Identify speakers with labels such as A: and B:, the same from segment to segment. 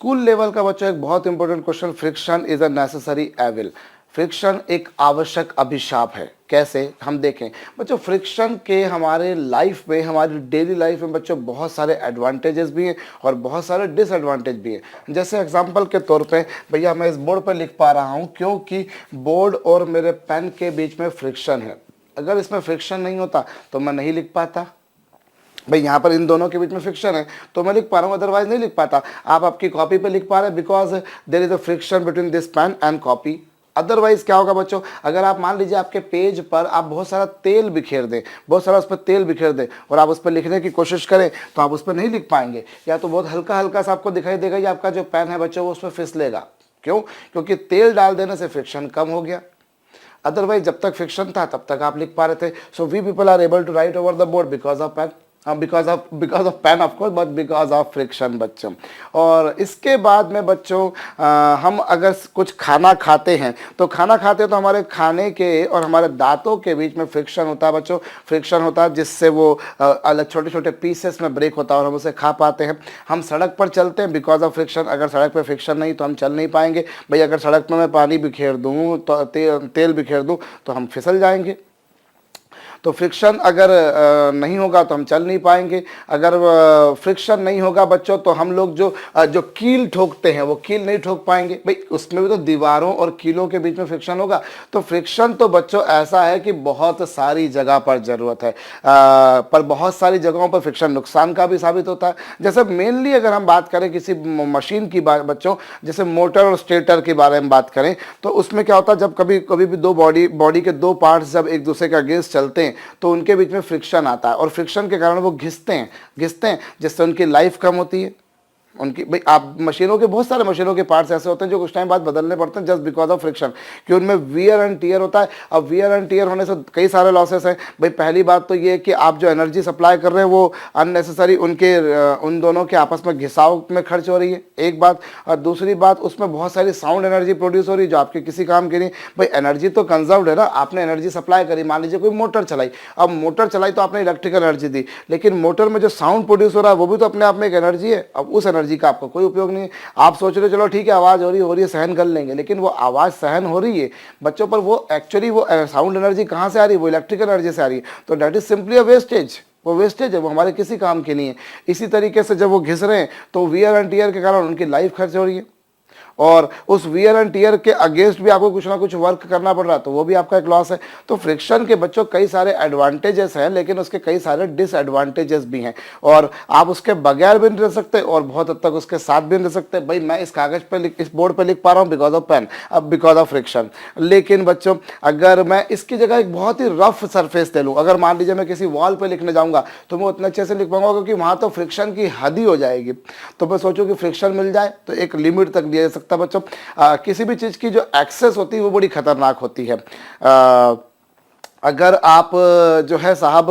A: School level का बच्चों एक बहुत important question, friction is a necessary evil. Friction एक आवश्यक अभिशाप है। कैसे, हम देखें बच्चों, फ्रिक्शन के हमारे लाइफ में, हमारी डेली लाइफ में बच्चों बहुत सारे एडवांटेजेस भी हैं और बहुत सारे डिसएडवांटेज भी हैं। जैसे एग्जांपल के तौर पे भैया मैं इस बोर्ड पर लिख पा रहा हूँ क्योंकि बोर्ड और मेरे पेन के बीच में फ्रिक्शन है। अगर इसमें फ्रिक्शन नहीं होता तो मैं नहीं लिख पाता। भाई यहाँ पर इन दोनों के बीच में फ्रिक्शन है तो मैं लिख पा रहा हूँ, अदरवाइज नहीं लिख पाता। आप आपकी कॉपी पे लिख पा रहे हैं because there is a friction between this pen and copy. Otherwise क्या होगा बच्चों, अगर आप मान लीजिए आपके पेज पर आप बहुत सारा तेल बिखेर दें, बहुत सारा उस पर तेल बिखेर दें और आप उस पर लिखने की कोशिश करें तो आप उस पर नहीं लिख पाएंगे, या तो बहुत हल्का हल्का सा आपको दिखाई देगा या आपका जो पेन है बच्चों वो उस पर फिसलेगा। क्यों? क्योंकि तेल डाल देने से फ्रिक्शन कम हो गया। अदरवाइज जब तक फ्रिक्शन था तब तक आप लिख पा रहे थे। So we people are able to write over the board because of pen, because of pen of course, but because of friction बच्चों। और इसके बाद में बच्चों हम अगर कुछ खाना खाते हैं तो तो हमारे खाने के और हमारे दांतों के बीच में फ्रिक्शन होता है बच्चों। फ्रिक्शन होता है जिससे वो अलग छोटे छोटे पीसेस में ब्रेक होता है और हम उसे खा पाते हैं। हम सड़क पर चलते हैं बिकॉज ऑफ फ्रिक्शन। अगर सड़क पर फ्रिक्शन नहीं तो हम चल नहीं पाएंगे। भाई अगर सड़क पर मैं पानी बिखेर दूँ तो तेल बिखेर दूँ तो हम फिसल जाएंगे। तो फ्रिक्शन अगर नहीं होगा तो हम चल नहीं पाएंगे। अगर फ्रिक्शन नहीं होगा बच्चों तो हम लोग जो कील ठोकते हैं वो कील नहीं ठोक पाएंगे। भाई उसमें भी तो दीवारों और कीलों के बीच में फ्रिक्शन होगा। तो फ्रिक्शन तो बच्चों ऐसा है कि बहुत सारी जगह पर ज़रूरत है, पर बहुत सारी जगहों पर फ्रिक्शन नुकसान का भी साबित होता है। जैसे मेनली अगर हम बात करें किसी मशीन की बात बच्चों, जैसे मोटर और स्टेटर के बारे में बात करें तो उसमें क्या होता है, जब कभी कभी भी दो बॉडी के दो पार्ट्स जब एक दूसरे के अगेंस्ट चलते हैं तो उनके बीच में फ्रिक्शन आता है और फ्रिक्शन के कारण वो घिसते हैं जिससे उनकी लाइफ कम होती है। उनकी भाई आप मशीनों के बहुत सारे मशीनों के पार्ट्स ऐसे होते हैं जो कुछ टाइम बाद बदलने पड़ते हैं जस्ट बिकॉज ऑफ फ्रिक्शन, कि उनमें वियर एंड टियर होता है। अब वियर एंड टियर होने से कई सारे लॉसेस हैं। भाई पहली बात तो ये है कि आप जो एनर्जी सप्लाई कर रहे हैं वो अननेसेसरी उन दोनों के आपस में घिसाव में खर्च हो रही है, एक बात। और दूसरी बात उसमें बहुत सारी साउंड एनर्जी प्रोड्यूस हो रही है जो आपके किसी काम की नहीं। भाई एनर्जी तो कंजर्व्ड है ना, आपने एनर्जी सप्लाई करी, मान लीजिए कोई मोटर चलाई, अब मोटर चलाई तो आपने इलेक्ट्रिकल एनर्जी दी, लेकिन मोटर में जो साउंड प्रोड्यूस हो रहा है वो भी तो अपने आप में एक एनर्जी है। अब उस एनर्जी का आपको कोई उपयोग नहीं है। आप सोच रहे हो चलो ठीक है आवाज़ हो रही है सहन कर लेंगे, लेकिन वो आवाज़ सहन हो रही है बच्चों पर वो एक्चुअली वो साउंड एनर्जी कहाँ से आ रही है, वो इलेक्ट्रिकल एनर्जी से आ रही है। तो that is simply a wastage, वो वेस्टेज है, वो हमारे किसी काम की नहीं है। इसी तरीके से जब वो घिस रहे हैं तो वियर एंड टियर के कारण उनकी लाइफ खर्च हो रही है और उस वियर एंड टियर के अगेंस्ट भी आपको कुछ ना कुछ वर्क करना पड़ रहा है, तो वो भी आपका एक लॉस है। तो फ्रिक्शन के बच्चों कई सारे एडवांटेजेस हैं लेकिन उसके कई सारे डिसएडवांटेजेस भी हैं और आप उसके बगैर भी नहीं रह सकते और बहुत हद तक उसके साथ भी नहीं रह सकते। भाई मैं इस कागज पे इस बोर्ड पे लिख पा रहा हूँ बिकॉज ऑफ पेन, अब बिकॉज ऑफ फ्रिक्शन। लेकिन बच्चों अगर मैं इसकी जगह एक बहुत ही रफ सरफेस ले लूँ, अगर मान लीजिए मैं किसी वॉल पे लिखने जाऊँगा तो मैं उतने अच्छे से लिख पाऊंगा क्योंकि वहाँ तो फ्रिक्शन की हद ही हो जाएगी। तो मैं सोचूं कि फ्रिक्शन मिल जाए तो एक लिमिट तक लिया जा सकता है बच्चों। किसी भी चीज़ की जो एक्सेस होती है वो बड़ी खतरनाक होती है। अगर आप जो है साहब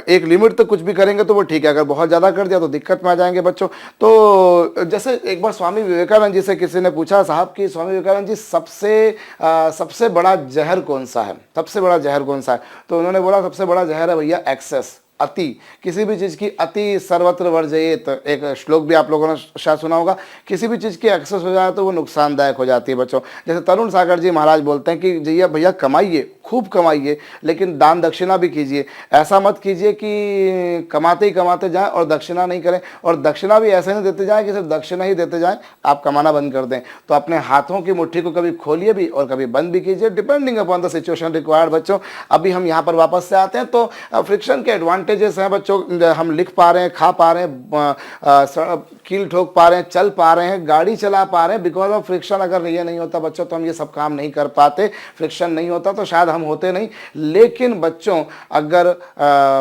A: एक लिमिट तक कुछ भी करेंगे तो वो ठीक है, अगर बहुत ज़्यादा कर दिया तो दिक्कत में आ जाएंगे बच्चों। तो जैसे एक बार स्वामी विवेकानंद जी से किसी ने पूछा साहब कि स्वामी विवेकानंद जी सबसे बड़ा जहर कौन सा है, सबसे बड़ा जहर कौन सा है? तो उन्होंने बोला सबसे बड़ा जहर है भैया एक्सेस, अति। किसी भी चीज़ की अति सर्वत्र वर्जयेत, एक श्लोक भी आप लोगों ने शायद सुना होगा। किसी भी चीज़ की एक्सेस हो जाए तो वो नुकसानदायक हो जाती है बच्चों। जैसे तरुण सागर जी महाराज बोलते हैं कि भैया कमाइए, खूब कमाइए, लेकिन दान दक्षिणा भी कीजिए। ऐसा मत कीजिए कि कमाते ही कमाते जाएं और दक्षिणा नहीं करें, और दक्षिणा भी ऐसे नहीं देते जाएं कि सिर्फ दक्षिणा ही देते जाएं, आप कमाना बंद कर दें। तो अपने हाथों की मुट्ठी को कभी खोलिए भी और कभी बंद भी कीजिए, depending upon the situation required बच्चों। अभी हम यहाँ पर वापस से आते हैं। तो फ्रिक्शन के एडवांटेजेस हैं बच्चों, हम लिख पा रहे हैं, खा पा रहे हैं, कील ठोक पा रहे हैं, चल पा रहे हैं, गाड़ी चला पा रहे हैं बिकॉज ऑफ फ्रिक्शन। अगर ये नहीं होता बच्चों तो हम ये सब काम नहीं कर पाते, फ्रिक्शन नहीं होता तो शायद हम होते नहीं। लेकिन बच्चों अगर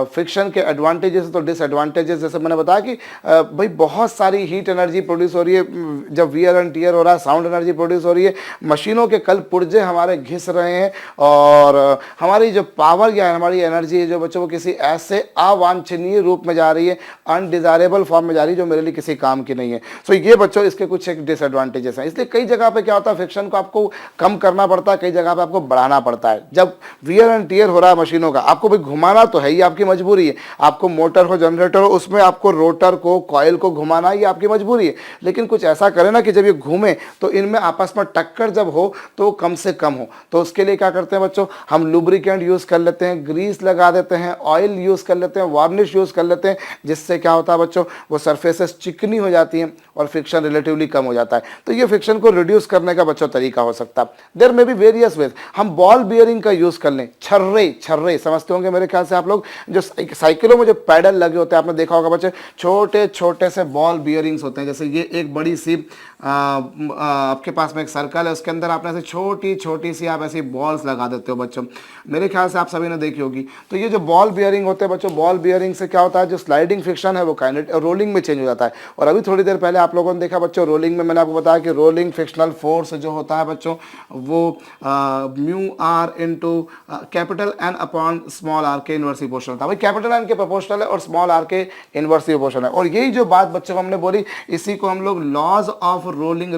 A: फ्रिक्शन के एडवांटेजेस तो डिसएडवांटेजेस, जैसे मैंने बताया कि भाई बहुत सारी हीट एनर्जी प्रोड्यूस हो रही है जब वियर एंड टियर हो रहा है, साउंड एनर्जी प्रोड्यूस हो रही है, मशीनों के कल पुर्जे हमारे घिस रहे हैं और हमारी जो पावर या हमारी एनर्जी है जो बच्चों वो किसी ऐसे अवांछनीय रूप में जा रही है, अनडिजायरेबल फॉर्म में जा रही है, जो मेरे लिए किसी काम की नहीं है। सो ये बच्चों इसके कुछ एक डिसएडवांटेजेस हैं। इसलिए कई जगह पे क्या होता है, फ्रिक्शन को आपको कम करना पड़ता है, कई जगह पे आपको बढ़ाना पड़ता है। जब वियर एंड टियर हो रहा है मशीनों का, आपको भी घुमाना तो है, ये आपकी मजबूरी है। आपको मोटर हो, जनरेटर हो, उसमें आपको रोटर को, कॉइल को घुमाना, ये आपकी मजबूरी है। लेकिन कुछ ऐसा करें ना कि जब ये घूमे तो इनमें आपस में टक्कर जब हो तो कम से कम हो। तो उसके लिए क्या करते हैं बच्चों, हम लुब्रिकेंट यूज़ कर लेते हैं, ग्रीस लगा देते हैं, ऑयल यूज़ कर लेते हैं, वार्निश यूज़ कर लेते हैं, जिससे क्या होता है बच्चों, वो सरफेसेस चिकनी हो जाती हैं और फ्रिक्शन रिलेटिवली कम हो जाता है। तो ये फ्रिक्शन को रिड्यूस करने का बच्चों तरीका हो सकता है। देयर में भी वेरियस वेज। हम बॉल बियरिंग का यूज़ कर लें, छर्रे समझते होंगे मेरे ख्याल से आप लोग, जो साइकिलों में जो पैडल लगे होते हैं, आपने देखा होगा बच्चे, छोटे छोटे से बॉल बियरिंग्स होते हैं। जैसे ये एक बड़ी सी आपके पास में एक सर्कल है, उसके अंदर आपने ऐसे छोटी छोटी सी आप ऐसी बॉल्स लगा देते हो बच्चों, मेरे ख्याल से आप सभी ने देखी होगी। तो ये जो बॉल बियरिंग होते हैं बच्चों, बॉल बियरिंग से क्या होता है, जो स्लाइडिंग फ्रिक्शन है वो काइनेटिक रोलिंग में चेंज हो जाता है। और अभी थोड़ी देर पहले आप लोगों ने देखा बच्चों, रोलिंग में मैंने आपको बताया कि रोलिंग फ्रिक्शनल फोर्स जो होता है बच्चों, वो mu R into capital N upon small R के इनवर्सली प्रोपोर्शनल होता है। भाई कैपिटल एन के प्रोपोर्शनल है और स्मॉल आर के इनवर्सली प्रोपोर्शनल है। और यही जो बात बच्चों हमने बोली, इसी को हम लोग लॉज ऑफ रोलिंग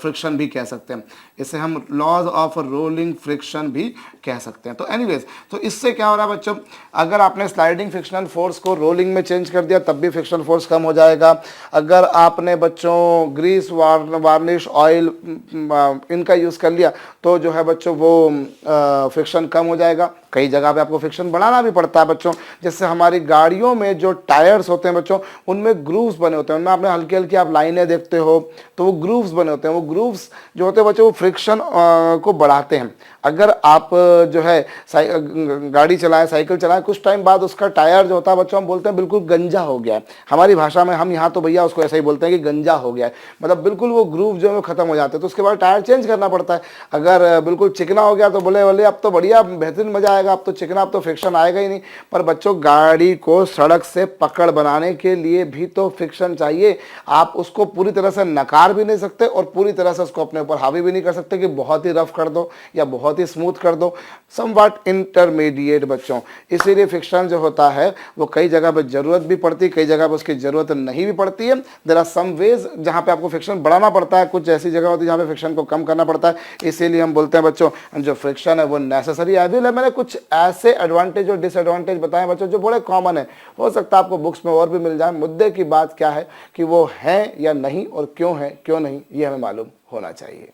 A: फ्रिक्शन भी कह सकते हैं। इसे हम लॉज ऑफ रोलिंग फ्रिक्शन भी कह सकते हैं। तो एनीवेज, तो इससे क्या हो रहा है बच्चों, अगर आपने स्लाइडिंग फ्रिक्शनल फोर्स को रोलिंग में चेंज कर दिया तब भी फ्रिक्शनल फोर्स कम हो जाएगा। अगर आपने बच्चों ग्रीस, वार्निश, ऑयल इनका यूज़ कर लिया तो जो है बच्चों वो फ्रिक्शन कम हो जाएगा। कई जगह पे आपको फ्रिक्शन बढ़ाना भी पड़ता है बच्चों। जैसे हमारी गाड़ियों में जो टायर्स होते हैं बच्चों, उनमें ग्रूव्स बने होते हैं, उनमें आपने हल्की हल्की आप लाइनें देखते हो तो वो ग्रूव्स बने होते हैं। वो ग्रूव्स जो होते हैं बच्चों, वो फ्रिक्शन को बढ़ाते हैं। अगर आप जो है गाड़ी चलाएं, साइकिल चलाएं, कुछ टाइम बाद उसका टायर जो होता है बच्चों, हम बोलते हैं बिल्कुल गंजा हो गया है। हमारी भाषा में हम यहाँ तो भैया उसको ऐसा ही बोलते हैं कि गंजा हो गया है, मतलब बिल्कुल वो ग्रूव जो है वो खत्म हो जाते हैं। तो उसके बाद टायर चेंज करना पड़ता है। अगर बिल्कुल चिकना हो गया तो बोले बोले अब तो बढ़िया बेहतरीन मजा आएगा, अब तो चिकना, अब तो फ्रिक्शन आएगा ही नहीं। पर बच्चों, गाड़ी को सड़क से पकड़ बनाने के लिए भी तो फ्रिक्शन चाहिए। आप उसको पूरी तरह से नकार भी नहीं सकते और पूरी तरह से उसको अपने ऊपर हावी भी नहीं कर सकते कि बहुत ही रफ कर दो या बहुत ही स्मूथ कर दो, समवट इंटरमीडिएट बच्चों। इसीलिए फ्रिक्शन जो होता है वो कई जगह पर जरूरत भी पड़ती है, कई जगह पर उसकी जरूरत नहीं भी पड़ती है। देयर आर सम वेज जहां पे आपको फ्रिक्शन बढ़ाना पड़ता है, कुछ ऐसी जगह होती है जहां पे फ्रिक्शन को कम करना पड़ता है। इसीलिए हम बोलते हैं बच्चों, जो फ्रिक्शन है वो नेसेसरी एविल है। मैंने कुछ ऐसे एडवांटेज और डिसएडवांटेज बताए बच्चों जो बड़े कॉमन है, हो सकता है आपको बुक्स में और भी मिल जाए। मुद्दे की बात क्या है कि वो है या नहीं और क्यों है क्यों नहीं, ये हमें मालूम होना चाहिए।